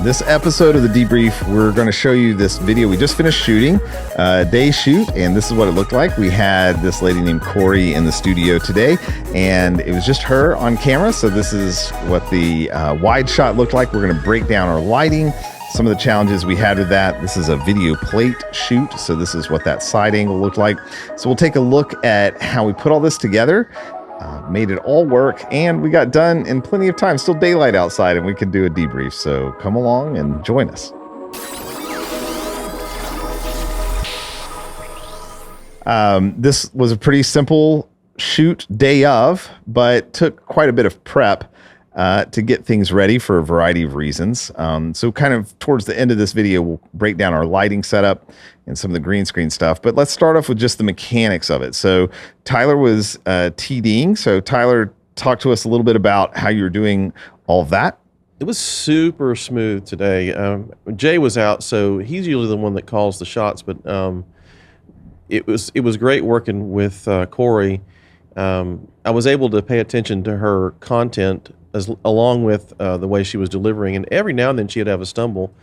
This episode of the Debrief, we're going to show you this video we just finished shooting, day shoot, and this is what it looked like. We had this lady named Corey in the studio today, and it was just her on camera. So this is what the wide shot looked like. We're going to break down our lighting, some of the challenges we had with that. This is a video plate shoot, so this is what that side angle looked like. So we'll take a look at how we put all this together. Made it all work, and we got done in plenty of time. Still daylight outside, and we can do a debrief. So come along and join us. This was a pretty simple shoot day of, but took quite a bit of prep to get things ready for a variety of reasons. So kind of towards the end of this video, we'll break down our lighting setup and some of the green screen stuff. But let's start off with just the mechanics of it. So Tyler was TDing. So Tyler, talk to us a little bit about how you were doing all of that. It was super smooth today. Jay was out, so he's usually the one that calls the shots. But it was great working with Corey. I was able to pay attention to her content along with the way she was delivering, and every now and then she'd have a stumble.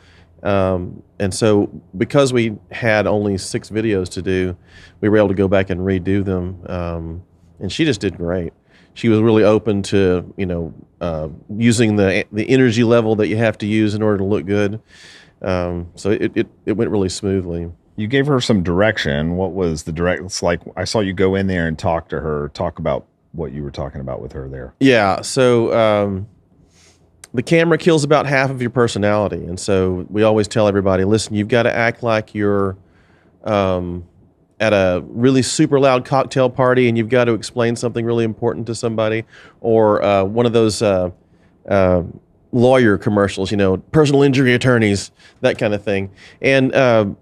And so because we had only 6 videos to do, we were able to go back and redo them. And she just did great. She was really open to, using the energy level that you have to use in order to look good. So it went really smoothly. You gave her some direction. What was the direct? It's like I saw you go in there and talk to her, talk about what you were talking about with her there. Yeah. So the camera kills about half of your personality. And so we always tell everybody, listen, you've got to act like you're at a really super loud cocktail party and you've got to explain something really important to somebody, or one of those lawyer commercials, personal injury attorneys, that kind of thing. And, and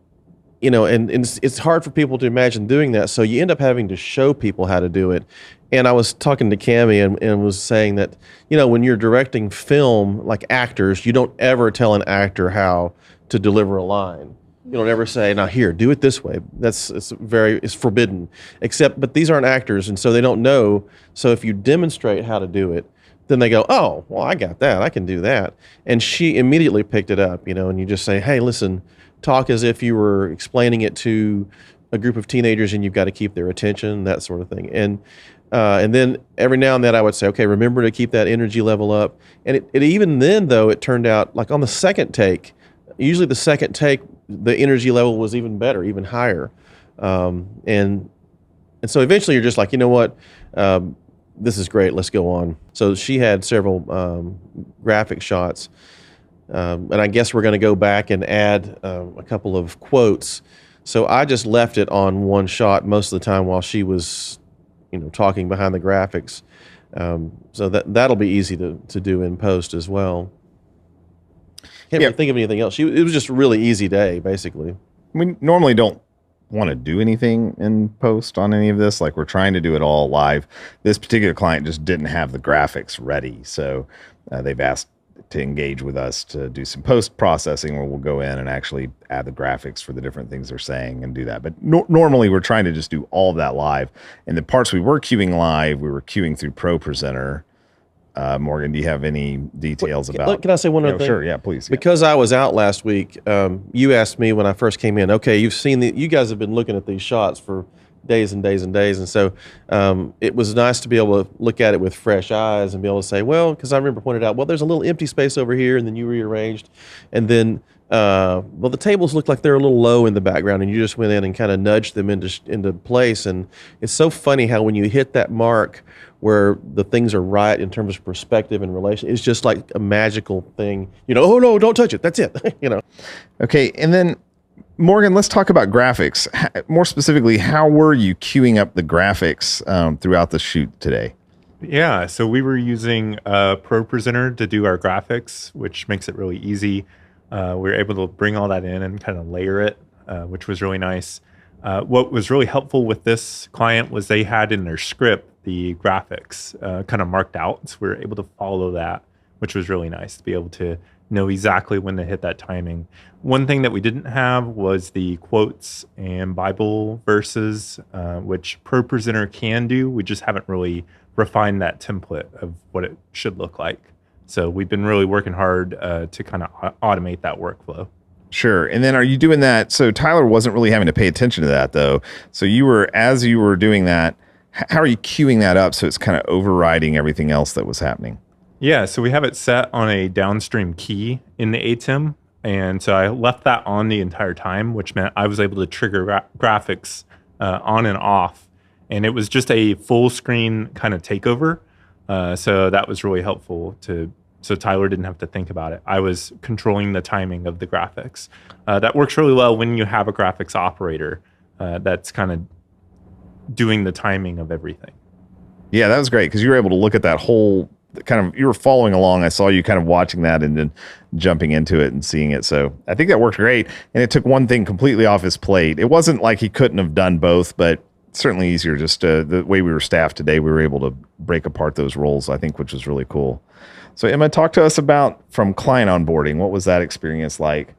it's hard for people to imagine doing that. So you end up having to show people how to do it. And I was talking to Cammie and was saying that, when you're directing film, like actors, you don't ever tell an actor how to deliver a line. You don't ever say, now here, do it this way. It's forbidden. But these aren't actors, and so they don't know. So if you demonstrate how to do it, then they go, oh, well, I got that. I can do that. And she immediately picked it up, and you just say, hey, listen, talk as if you were explaining it to a group of teenagers and you've got to keep their attention, that sort of thing. And then every now and then I would say, okay, remember to keep that energy level up. And it even then, though, it turned out like on the second take, usually the second take, the energy level was even better, even higher. And so eventually you're just like, you know what, this is great, let's go on. So she had several graphic shots. And I guess we're going to go back and add a couple of quotes. So I just left it on one shot most of the time while she was, talking behind the graphics. So that'll be easy to do in post as well. Can't really think of anything else. It was just a really easy day, basically. We normally don't want to do anything in post on any of this. Like, we're trying to do it all live. This particular client just didn't have the graphics ready. So they've asked to engage with us to do some post processing where we'll go in and actually add the graphics for the different things they're saying and do that. But normally we're trying to just do all of that live. And the parts we were queuing live, we were queuing through Pro Presenter. Morgan, do you have any details about? Can I say one other thing? Sure, yeah, please. Because I was out last week, you asked me when I first came in, okay, you guys have been looking at these shots for days and days and days. And so it was nice to be able to look at it with fresh eyes and be able to say, well, because I remember pointed out, well, there's a little empty space over here, and then you rearranged. And then, the tables look like they're a little low in the background, and you just went in and kind of nudged them into place. And it's so funny how when you hit that mark where the things are right in terms of perspective and relation, it's just like a magical thing. Oh, no, don't touch it. That's it. Okay, and then Morgan, let's talk about graphics. More specifically, how were you queuing up the graphics throughout the shoot today? Yeah, so we were using Pro Presenter to do our graphics, which makes it really easy. We were able to bring all that in and kind of layer it, which was really nice. What was really helpful with this client was they had in their script the graphics kind of marked out. So we were able to follow that, which was really nice to be able to know exactly when to hit that timing. One thing that we didn't have was the quotes and Bible verses, which Pro Presenter can do. We just haven't really refined that template of what it should look like. So we've been really working hard to kind of automate that workflow. Sure. And then are you doing that? So Tyler wasn't really having to pay attention to that though. So as you were doing that, how are you queuing that up so it's kind of overriding everything else that was happening? Yeah, so we have it set on a downstream key in the ATEM. And so I left that on the entire time, which meant I was able to trigger graphics on and off. And it was just a full screen kind of takeover. So that was really helpful so Tyler didn't have to think about it. I was controlling the timing of the graphics. That works really well when you have a graphics operator that's kind of doing the timing of everything. Yeah, that was great because you were able to look at that whole you were following along. I saw you kind of watching that and then jumping into it and seeing it. So I think that worked great. And it took one thing completely off his plate. It wasn't like he couldn't have done both, but certainly easier. Just the way we were staffed today, we were able to break apart those roles, I think, which was really cool. So Emma, talk to us about from client onboarding. What was that experience like?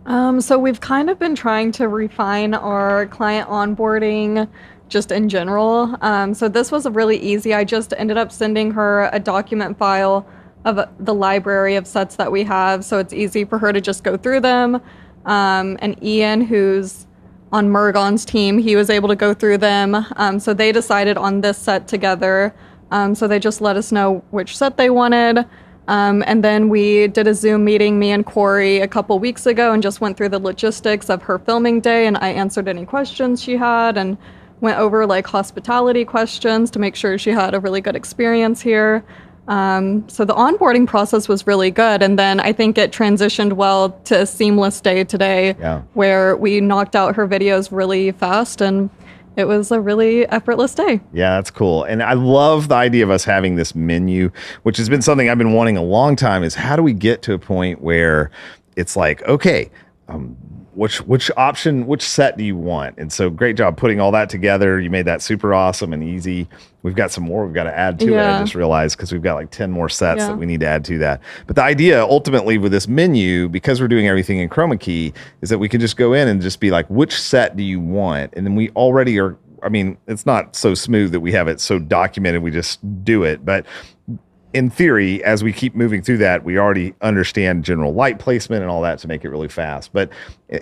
So we've kind of been trying to refine our client onboarding just in general. So this was really easy. I just ended up sending her a document file of the library of sets that we have. So it's easy for her to just go through them. And Ian, who's on Murgon's team, he was able to go through them. So they decided on this set together. So they just let us know which set they wanted. And then we did a Zoom meeting, me and Corey, a couple weeks ago, and just went through the logistics of her filming day. And I answered any questions she had and went over like hospitality questions to make sure she had a really good experience here. So the onboarding process was really good. And then I think it transitioned well to a seamless day today where we knocked out her videos really fast and it was a really effortless day. Yeah, that's cool. And I love the idea of us having this menu, which has been something I've been wanting a long time, is how do we get to a point where it's like, okay, which option, which set do you want? And so great job putting all that together. You made that super awesome and easy. We've got some more we've got to add to it. I just realized because we've got like 10 more sets that we need to add to that. But the idea ultimately with this menu, because we're doing everything in chroma key, is that we can just go in and just be like, which set do you want? And then we already are, I mean, it's not so smooth that we have it so documented, we just do it. But in theory, as we keep moving through that, we already understand general light placement and all that to make it really fast. But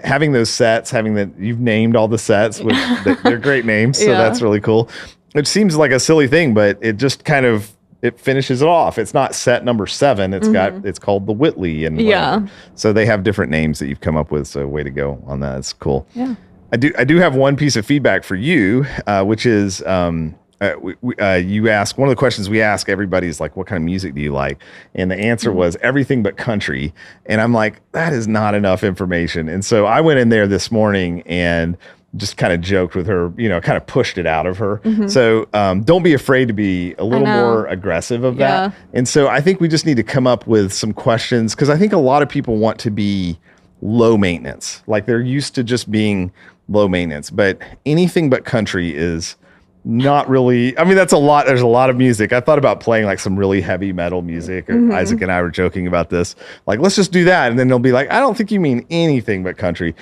having those sets, you've named all the sets, which they're great names, so that's really cool. It seems like a silly thing, but it just kind of, it finishes it off. It's not set number 7. It's called the Whitley and whatever. So they have different names that you've come up with. So way to go on that. It's cool. Yeah. I do have one piece of feedback for you, which is you ask, one of the questions we ask everybody is like, what kind of music do you like? And the answer was everything but country. And I'm like, that is not enough information. And so I went in there this morning and just kind of joked with her, kind of pushed it out of her. So don't be afraid to be a little more aggressive of that. And so I think we just need to come up with some questions, because I think a lot of people want to be low maintenance. Like they're used to just being low maintenance, but anything but country is not really, I mean, that's a lot. There's a lot of music. I thought about playing like some really heavy metal music. Isaac and I were joking about this. Like, let's just do that. And then they'll be like, I don't think you mean anything but country.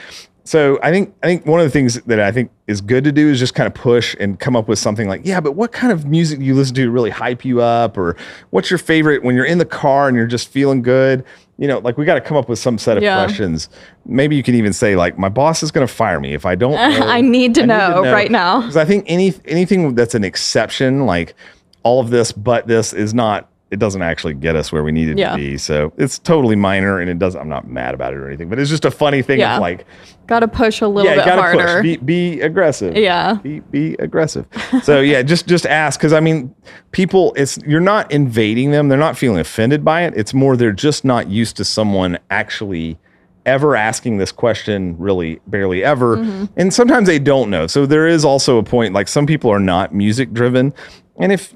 So I think one of the things that I think is good to do is just kind of push and come up with something like, yeah, but what kind of music do you listen to really hype you up? Or what's your favorite when you're in the car and you're just feeling good? Like we got to come up with some set of questions. Maybe you can even say like, my boss is going to fire me if I don't know. I need to know right now. Because I think anything that's an exception, like all of this, but this is not, it doesn't actually get us where we need it to be. So it's totally minor and I'm not mad about it or anything, but it's just a funny thing of like, got to push a little bit harder. Push. Be aggressive. Yeah. Be aggressive. So just ask. Cause I mean, people, you're not invading them. They're not feeling offended by it. It's more, they're just not used to someone actually ever asking this question, really barely ever. And sometimes they don't know. So there is also a point, like some people are not music driven. And if,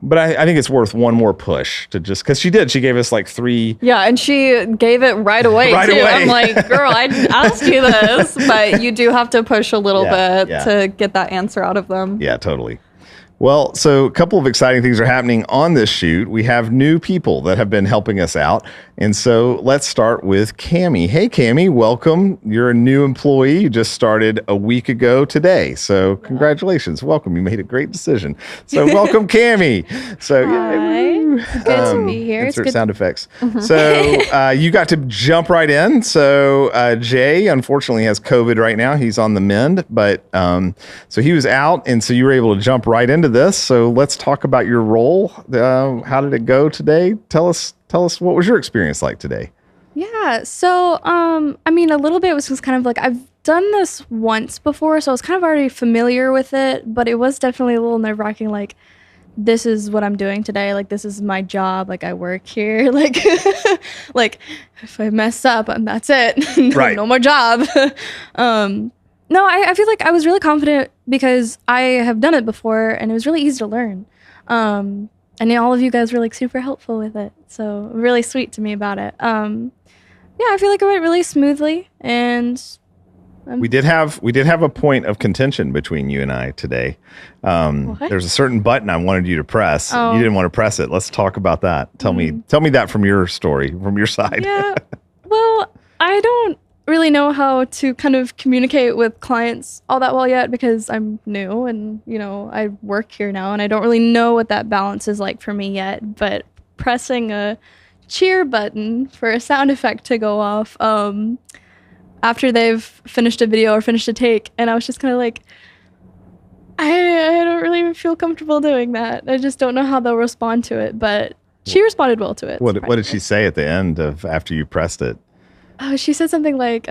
but I think it's worth one more push to just, because she gave us like 3. Yeah, and she gave it right away, too. I'm like, girl, I asked you this, but you do have to push a little bit to get that answer out of them. Yeah, totally. Well, so a couple of exciting things are happening on this shoot. We have new people that have been helping us out. And so let's start with Cammie. Hey, Cammie, welcome. You're a new employee. You just started a week ago today. So congratulations. Welcome. You made a great decision. So welcome, Cammie. So Hi. Good to be here. Insert sound effects. So you got to jump right in. So Jay, unfortunately, has COVID right now. He's on the mend, but so he was out. And so you were able to jump right into this. So let's talk about your role. How did it go today? Tell us what was your experience like today? Yeah. So, I mean, a little bit was just kind of like, I've done this once before, so I was kind of already familiar with it, but it was definitely a little nerve-wracking. Like, this is what I'm doing today. Like, this is my job. Like, I work here. Like, like if I mess up, that's it. Right. No more job. No, I feel like I was really confident because I have done it before and it was really easy to learn. And all of you guys were like super helpful with it. So really sweet to me about it. Yeah, I feel like it went really smoothly and we did have a point of contention between you and I today. There's a certain button I wanted you to press. Oh. You didn't want to press it. Let's talk about that. Tell me that from your story, from your side. Yeah. Well, I don't really know how to kind of communicate with clients all that well yet because I'm new and, you know, I work here now and I don't really know what that balance is like for me yet. But pressing a cheer button for a sound effect to go off after they've finished a video or finished a take, and I was just kind of like, I don't really feel comfortable doing that. I just don't know how they'll respond to it, but she responded well to it. What did she say at the end of after you pressed it? Oh, she said something like,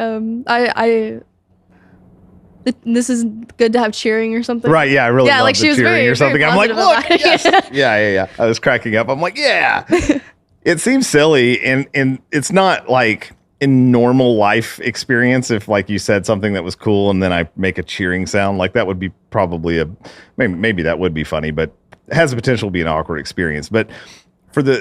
this is good to have cheering or something. Right, yeah, I really love like the she was cheering very, or something. very I'm like, positive look, about it. yes. Yeah. I was cracking up. I'm like, yeah. It seems silly, and it's not like in normal life experience, if like you said something that was cool and then I make a cheering sound, like that would be probably maybe that would be funny, but it has the potential to be an awkward experience. But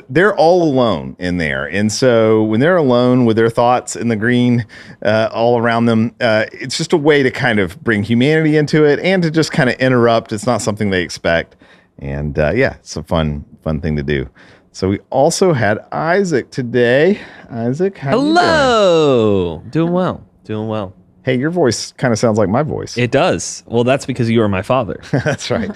they're all alone in there. And so when they're alone with their thoughts in the green all around them, it's just a way to kind of bring humanity into it and to just kind of interrupt. It's not something they expect. And yeah, it's a fun thing to do. So we also had Isaac today. Isaac, how Hello. Doing well. Hey, your voice kind of sounds like my voice. It does. Well, that's because you are my father. That's right.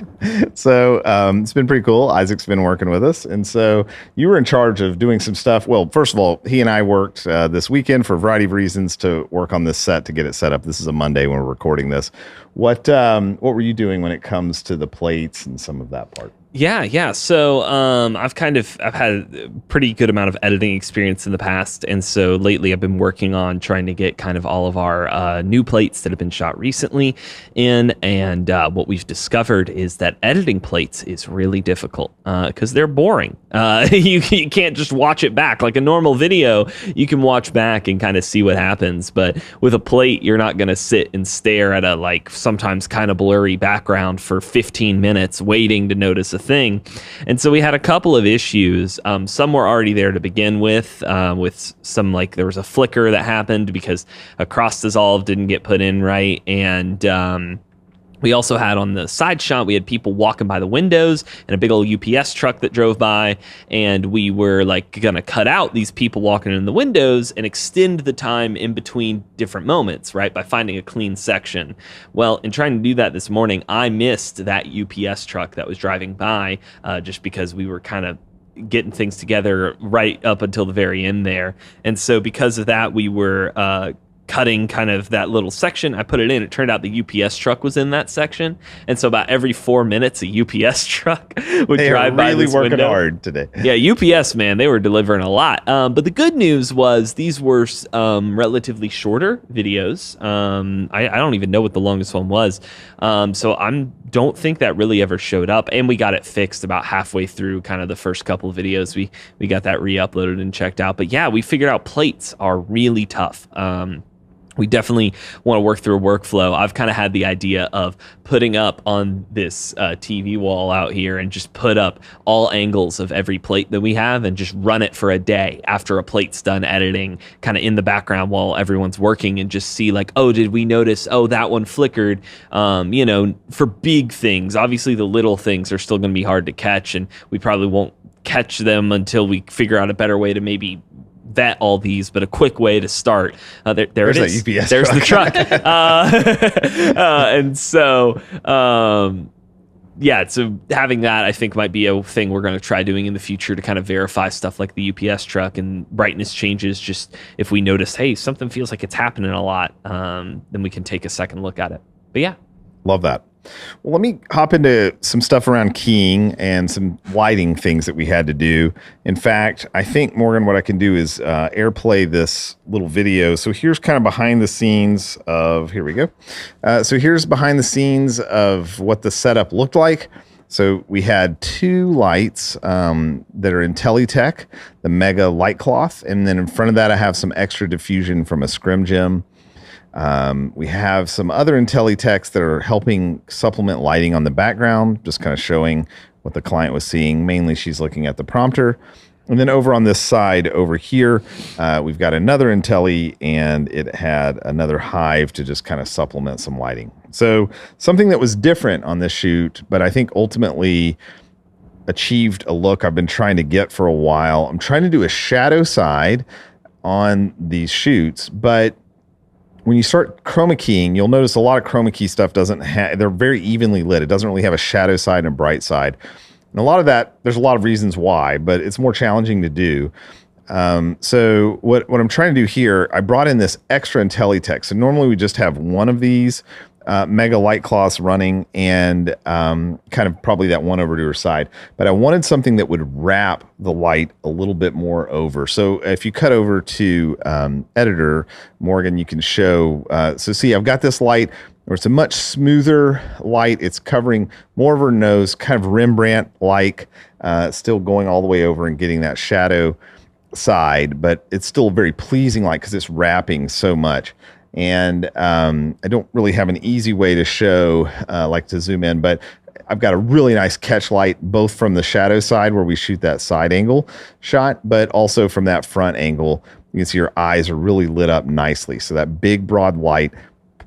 So it's been pretty cool. Isaac's been working with us. And so you were in charge of doing some stuff. Well, first of all, he and I worked this weekend for a variety of reasons to work on this set, to get it set up. This is a Monday when we're recording this. What were you doing when it comes to the plates and some of that part? Yeah. So I've had a pretty good amount of editing experience in the past. And so lately I've been working on trying to get kind of all of our new plates that have been shot recently in. And what we've discovered is that editing plates is really difficult because they're boring. You can't just watch it back. Like a normal video, you can watch back and kind of see what happens. But with a plate, you're not going to sit and stare at a like sometimes kind of blurry background for 15 minutes waiting to notice a thing. And so we had a couple of issues. Some were already there to begin with some, like there was a flicker that happened because a cross dissolve didn't get put in right. And we also had on the side shot, we had people walking by the windows and a big old UPS truck that drove by. And we were like going to cut out these people walking in the windows and extend the time in between different moments, right? By finding a clean section. Well, in trying to do that this morning, I missed that UPS truck that was driving by just because we were kind of getting things together right up until the very end there. And so because of that, we were cutting kind of that little section. I put it in. It turned out the UPS truck was in that section. And so about every 4 minutes, a UPS truck would drive by this window. Really working hard today. Yeah, UPS, man, they were delivering a lot. But the good news was these were relatively shorter videos. I don't even know what the longest one was. So I don't think that really ever showed up. And we got it fixed about halfway through kind of the first couple of videos. We got that re-uploaded and checked out. But yeah, we figured out plates are really tough. we definitely want to work through a workflow. I've kind of had the idea of putting up on this TV wall out here and just put up all angles of every plate that we have and just run it for a day after a plate's done editing, kind of in the background while everyone's working, and just see like, oh, did we notice, oh, that one flickered? For big things. Obviously the little things are still going to be hard to catch, and we probably won't catch them until we figure out a better way to maybe vet all these, but a quick way to start. There it is. That UPS There's truck. the truck. And so, so having that, I think, might be a thing we're going to try doing in the future to kind of verify stuff like the UPS truck and brightness changes. Just if we notice, hey, something feels like it's happening a lot, then we can take a second look at it. But yeah. Love that. Well, let me hop into some stuff around keying and some lighting things that we had to do. In fact, I think, Morgan, what I can do is airplay this little video. So here's kind of behind the scenes of, here we go. So here's behind the scenes of what the setup looked like. So we had 2 lights that are IntelliTech, the Mega Light Cloth. And then in front of that, I have some extra diffusion from a Scrim Gem. We have some other IntelliTechs that are helping supplement lighting on the background, just kind of showing what the client was seeing. Mainly she's looking at the prompter. And then over on this side over here, we've got another Intelli, and it had another Hive to just kind of supplement some lighting. So something that was different on this shoot, but I think ultimately achieved a look I've been trying to get for a while. I'm trying to do a shadow side on these shoots, but when you start chroma keying, you'll notice a lot of chroma key stuff they're very evenly lit. It doesn't really have a shadow side and a bright side. And a lot of that, there's a lot of reasons why, but it's more challenging to do. So what I'm trying to do here, I brought in this extra IntelliTech. So normally we just have one of these Mega Light Cloths running and kind of probably that one over to her side. But I wanted something that would wrap the light a little bit more over. So if you cut over to Editor, Morgan, you can show. So see, I've got this light where it's a much smoother light. It's covering more of her nose, kind of Rembrandt-like, still going all the way over and getting that shadow side, but it's still a very pleasing light because it's wrapping so much. And I don't really have an easy way to show, like to zoom in, but I've got a really nice catch light, both from the shadow side where we shoot that side angle shot, but also from that front angle. You can see her eyes are really lit up nicely. So that big broad light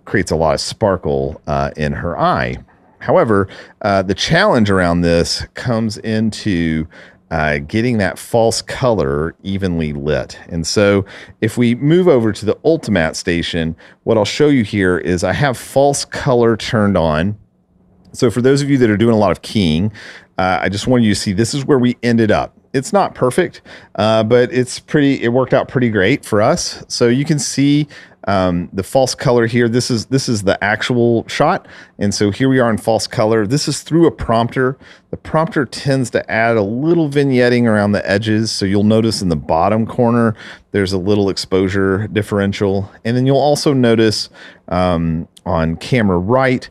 creates a lot of sparkle in her eye. However, the challenge around this comes into getting that false color evenly lit. And so if we move over to the Ultimat station, what I'll show you here is I have false color turned on. So for those of you that are doing a lot of keying, I just wanted you to see this is where we ended up. It's not perfect, but it worked out pretty great for us. So you can see the false color here. This is the actual shot. And so here we are in false color. This is through a prompter. The prompter tends to add a little vignetting around the edges. So you'll notice in the bottom corner, there's a little exposure differential. And then you'll also notice on camera right,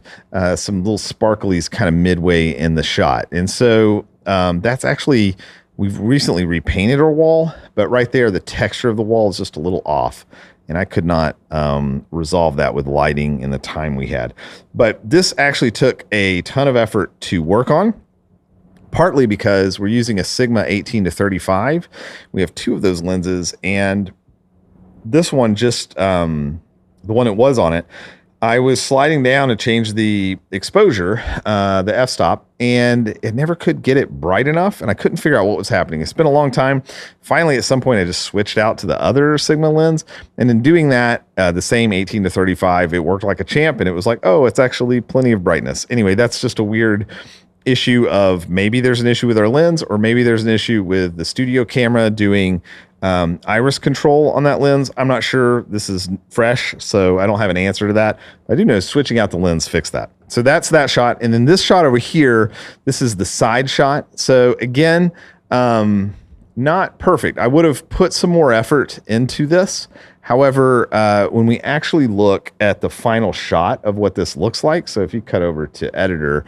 some little sparklies kind of midway in the shot. And so that's actually, we've recently repainted our wall, but right there, the texture of the wall is just a little off. And I could not resolve that with lighting in the time we had. But this actually took a ton of effort to work on, partly because we're using a Sigma 18 to 35. We have 2 of those lenses, and this one just, the one that was on it, I was sliding down to change the exposure, the f-stop, and it never could get it bright enough, and I couldn't figure out what was happening. It's been a long time. Finally, at some point, I just switched out to the other Sigma lens, and in doing that, the same 18 to 35, it worked like a champ, and it was like, oh, it's actually plenty of brightness. Anyway, that's just a weird issue of maybe there's an issue with our lens, or maybe there's an issue with the studio camera doing iris control on that lens. I'm not sure. This is fresh, so I don't have an answer to that. I do know switching out the lens fixed that. So that's that shot. And then this shot over here, this is the side shot. So again, not perfect. I would have put some more effort into this. However, when we actually look at the final shot of what this looks like, so if you cut over to Editor,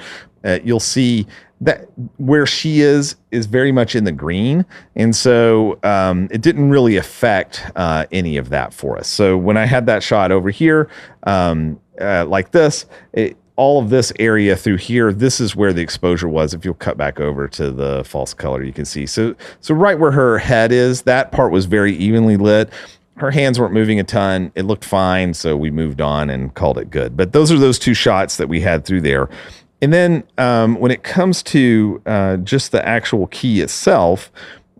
you'll see that where she is very much in the green. And so it didn't really affect any of that for us. So when I had that shot over here, like this, all of this area through here, this is where the exposure was. If you'll cut back over to the false color, you can see. So right where her head is, that part was very evenly lit. Her hands weren't moving a ton. It looked fine. So we moved on and called it good. But those are those two shots that we had through there. And then when it comes to just the actual key itself,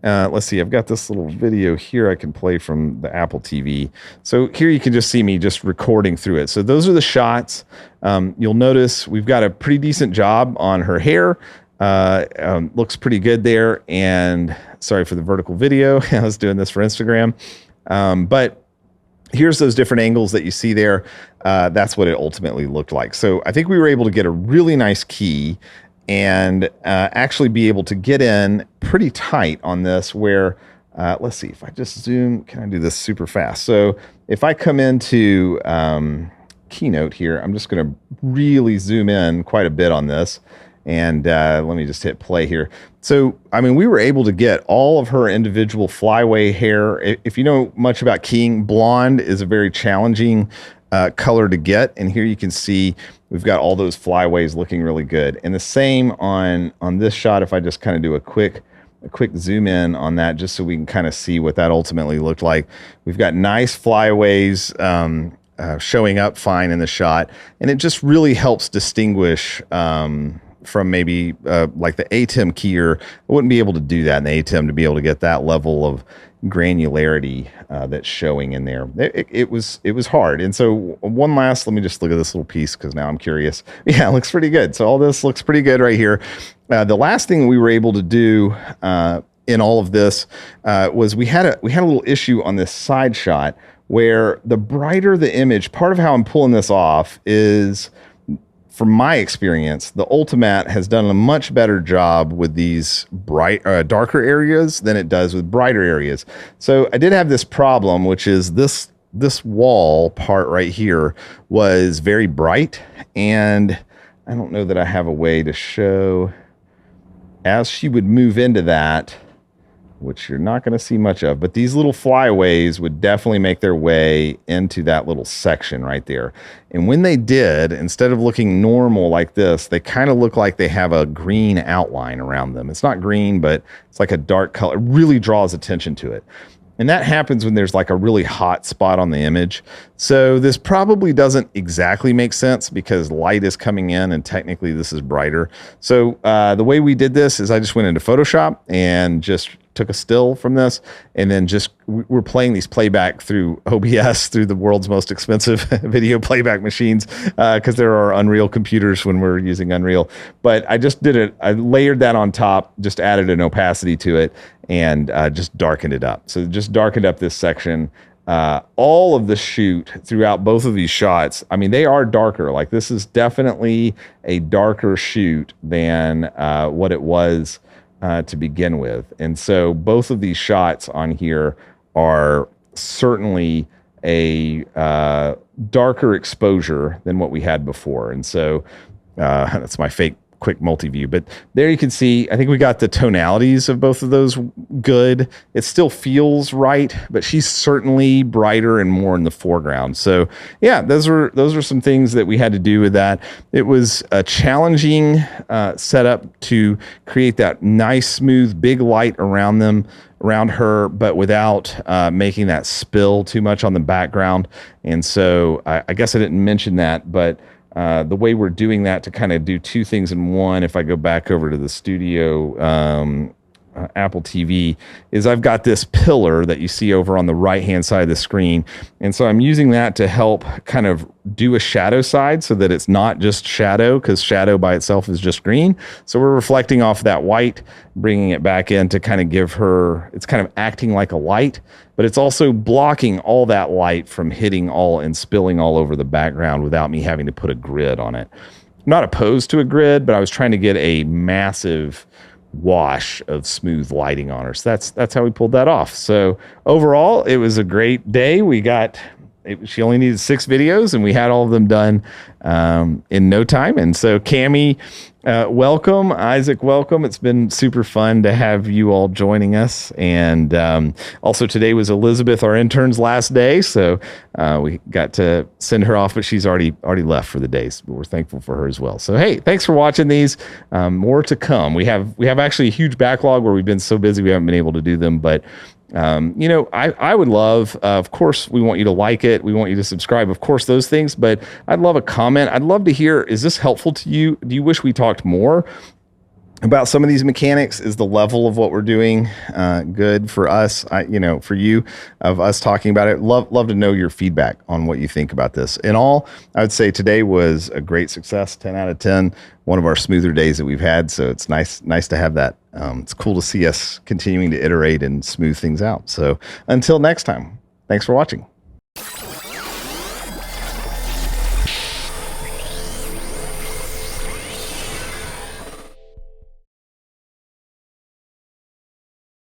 let's see, I've got this little video here I can play from the Apple TV. So here you can just see me just recording through it. So those are the shots. You'll notice we've got a pretty decent job on her hair. Looks pretty good there. And sorry for the vertical video. I was doing this for Instagram. But here's those different angles that you see there. That's what it ultimately looked like. So I think we were able to get a really nice key and actually be able to get in pretty tight on this where, let's see, if I just zoom, can I do this super fast? So if I come into Keynote here, I'm just going to really zoom in quite a bit on this. And let me just hit play here. So, I mean, we were able to get all of her individual flyaway hair. If you know much about keying, blonde is a very challenging color to get. And here you can see we've got all those flyaways looking really good. And the same on this shot, if I just kind of do a quick zoom in on that, just so we can kind of see what that ultimately looked like. We've got nice flyaways showing up fine in the shot. And it just really helps distinguish from maybe like the ATEM keyer. I wouldn't be able to do that in the ATEM to be able to get that level of granularity that's showing in there. It was hard. And so one last, let me just look at this little piece because now I'm curious. Yeah, it looks pretty good. So all this looks pretty good right here. The last thing we were able to do in all of this was we had a little issue on this side shot where the brighter the image, part of how I'm pulling this off is, from my experience, the Ultimatte has done a much better job with these darker areas than it does with brighter areas. So I did have this problem, which is this wall part right here was very bright. And I don't know that I have a way to show as she would move into that, which you're not going to see much of, but these little flyaways would definitely make their way into that little section right there. And when they did, instead of looking normal like this, they kind of look like they have a green outline around them. It's not green, but it's like a dark color. It really draws attention to it. And that happens when there's like a really hot spot on the image. So this probably doesn't exactly make sense because light is coming in and technically this is brighter. So the way we did this is I just went into Photoshop and just took a still from this, and then just we're playing these playback through OBS, through the world's most expensive video playback machines, because there are Unreal computers when we're using Unreal. But I just did it. I layered that on top, just added an opacity to it, and just darkened it up. So just darkened up this section. All of the shoot throughout both of these shots, I mean, they are darker. Like this is definitely a darker shoot than what it was to begin with. And so both of these shots on here are certainly a darker exposure than what we had before. And so that's my fake quick multi-view, but there you can see, I think we got the tonalities of both of those good. It still feels right, but she's certainly brighter and more in the foreground. So yeah, those are some things that we had to do with that. It was a challenging setup to create that nice, smooth, big light around her, but without making that spill too much on the background. And so I guess I didn't mention that, but the way we're doing that to kind of do two things in one, if I go back over to the studio Apple TV, is I've got this pillar that you see over on the right-hand side of the screen. And so I'm using that to help kind of do a shadow side so that it's not just shadow, because shadow by itself is just green. So we're reflecting off that white, bringing it back in to kind of give her, it's kind of acting like a light, but it's also blocking all that light from hitting all and spilling all over the background without me having to put a grid on it. I'm not opposed to a grid, but I was trying to get a massive wash of smooth lighting on her. So that's how we pulled that off. So overall, it was a great day. We got she only needed 6 videos, and we had all of them done in no time. And so Cammie, welcome. Isaac, welcome. It's been super fun to have you all joining us. And also today was Elizabeth, our intern's last day, so we got to send her off, but she's already left for the day. So we're thankful for her as well. So hey, thanks for watching these. More to come. We have actually a huge backlog where we've been so busy we haven't been able to do them, but I would love, of course, we want you to like it. We want you to subscribe, of course, those things, but I'd love a comment. I'd love to hear, is this helpful to you? Do you wish we talked more about some of these mechanics? Is the level of what we're doing good for us, for you, of us talking about it? Love to know your feedback on what you think about this. In all, I would say today was a great success, 10 out of 10, one of our smoother days that we've had. So it's nice to have that. It's cool to see us continuing to iterate and smooth things out. So until next time, thanks for watching.